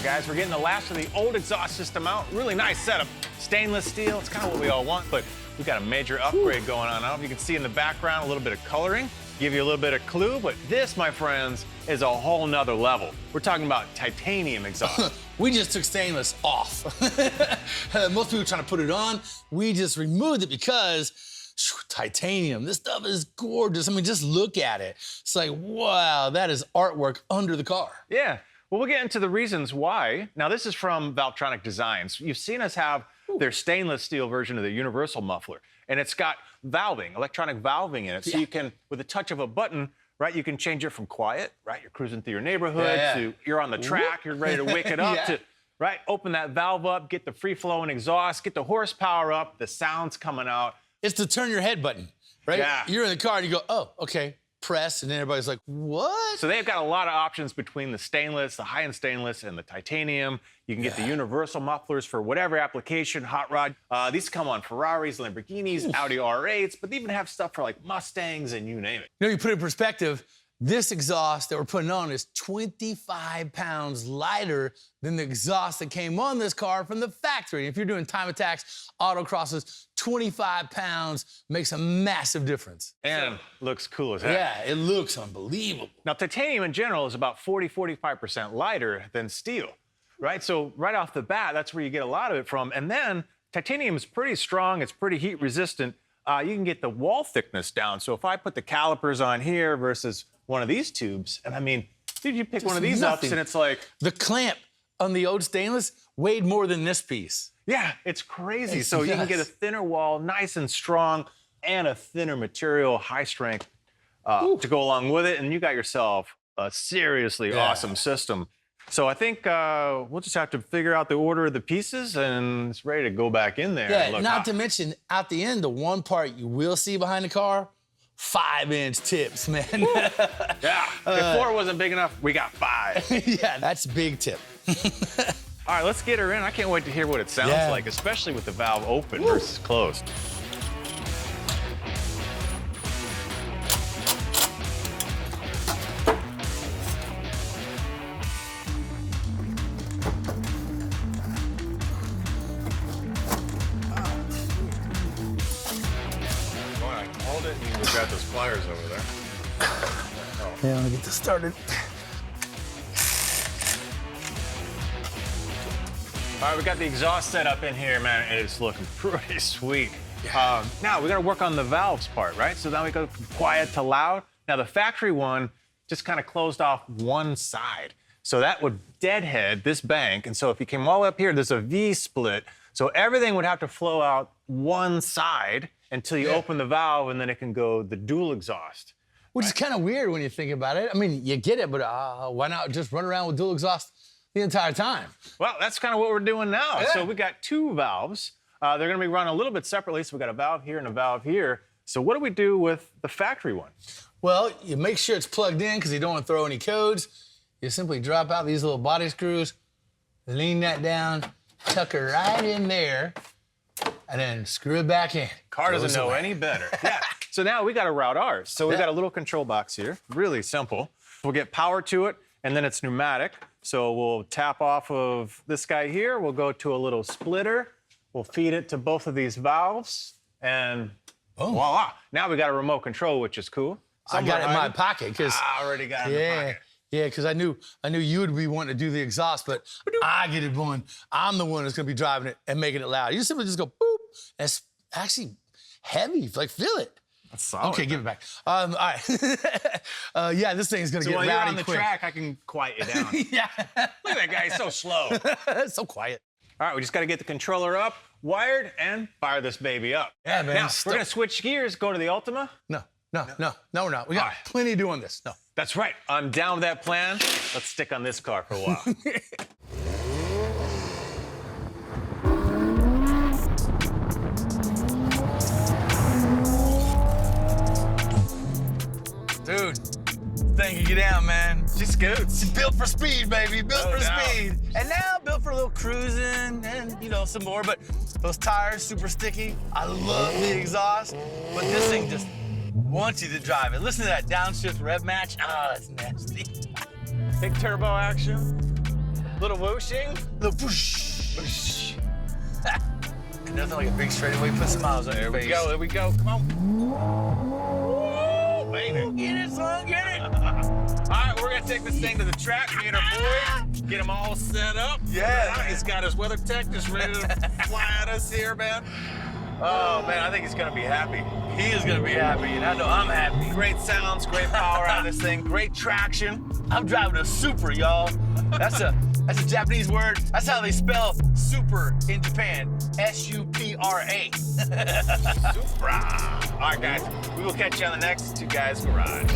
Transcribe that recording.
guys, we're getting the last of the old exhaust system out. Really nice setup. Stainless steel, it's kind of what we all want, but we've got a major upgrade going on. I don't know if you can see in the background a little bit of coloring, give you a little bit of clue, but this, my friends, is a whole nother level. We're talking about titanium exhaust. We just took stainless off. Most people are trying to put it on. We just removed it because titanium, this stuff is gorgeous. I mean, just look at it. It's like, wow, that is artwork under the car. Yeah, well, we'll get into the reasons why. Now, this is from Valvetronic Designs. You've seen us have their stainless steel version of the universal muffler, and it's got valving, electronic valving in it. So you can, with a touch of a button, right, you can change it from quiet, right, you're cruising through your neighborhood, to you're on the track, you're ready to wake it up, to, right, open that valve up, get the free-flowing exhaust, get the horsepower up, the sound's coming out. It's the turn your head button, right? Yeah. You're in the car and you go, oh, okay, press, and then everybody's like, what? So they've got a lot of options between the stainless, the high-end stainless, and the titanium. You can get the universal mufflers for whatever application, hot rod. These come on Ferraris, Lamborghinis, Audi R8s, but they even have stuff for like Mustangs and you name it. You know, you put it in perspective, this exhaust that we're putting on is 25 pounds lighter than the exhaust that came on this car from the factory. If you're doing time attacks, autocrosses, 25 pounds makes a massive difference. And looks cool as heck. Yeah, it looks unbelievable. Now, titanium in general is about 45% lighter than steel, right? So right off the bat, that's where you get a lot of it from. And then titanium is pretty strong. It's pretty heat resistant. You can get the wall thickness down. So if I put the calipers on here versus one of these tubes, and I mean, dude, you pick Just one of these up and it's like... The clamp on the old stainless weighed more than this piece. Yeah, it's crazy. So you can get a thinner wall, nice and strong, and a thinner material, high strength to go along with it, and you got yourself a seriously awesome system. So I think we'll just have to figure out the order of the pieces, and it's ready to go back in there. Yeah, and look not to mention, at the end, the one part you will see behind the car, 5-inch tips, man. Yeah, if 4 wasn't big enough, we got 5. Yeah, that's big tip. All right, let's get her in. I can't wait to hear what it sounds like, especially with the valve open versus closed. Hold it, and we've got those pliers over there. Yeah, let me get this started. All right, we got the exhaust set up in here, man. It's looking pretty sweet. Now, we got to work on the valves part, right? So now we go from quiet to loud. Now, the factory one just kind of closed off one side. So that would deadhead this bank. And so if you came all the way up here, there's a V split. So everything would have to flow out one side until you open the valve, and then it can go the dual exhaust. Which is kind of weird when you think about it. I mean, you get it, but why not just run around with dual exhaust the entire time? Well, that's kind of what we're doing now. So we got 2 valves. They're going to be run a little bit separately. So we got a valve here and a valve here. So what do we do with the factory one? Well, you make sure it's plugged in because you don't want to throw any codes. You simply drop out these little body screws, lean that down, tuck it right in there, and then screw it back in. Car doesn't know any better. Yeah. So now we got to route ours. So we've got a little control box here, really simple. We'll get power to it, and then it's pneumatic. So we'll tap off of this guy here. We'll go to a little splitter. We'll feed it to both of these valves, and voila. Now we got a remote control, which is cool. I got it in my pocket because I already got it in the pocket. Yeah, because I knew you would be wanting to do the exhaust, but I get it going. I'm the one that's gonna be driving it and making it loud. You simply just go boop, and it's actually heavy. Like, feel it. That's solid. Okay, give it back. All right. Yeah, this thing's gonna get rowdy quick. So while you're on the track, I can quiet you down. Yeah. Look at that guy, he's so slow. So quiet. All right, we just got to get the controller up, wired, and fire this baby up. Yeah, man. Now, we're going to switch gears, go to the Ultima. No, we're not. We got plenty doing this. No. That's right. I'm down with that plan. Let's stick on this car for a while. Dude, thing can get down, man. She scoots. Built for speed, baby. Built for speed. And now built for a little cruising and, you know, some more. But those tires, super sticky. I love the exhaust. But this thing just wants you to drive it. Listen to that downshift rev match. Ah, it's nasty. Big turbo action. Little whooshing. The whoosh. Whoosh. Nothing like a big straightaway. Put some miles on your face. There we go. Come on. Woo, baby. Get it, son. Get it. All right, we're gonna take this thing to the track. Me and our boys get him all set up. Yeah. He's got his weather tech just ready to fly at us here, man. Oh man, I think he's gonna be happy. He is gonna be happy, and I know I'm happy. Great sounds, great power out of this thing, great traction. I'm driving a Supra, y'all. That's a Japanese word. That's how they spell super in Japan. S-U-P-R-A. Supra. All right, guys, we will catch you on the next Two Guys Garage.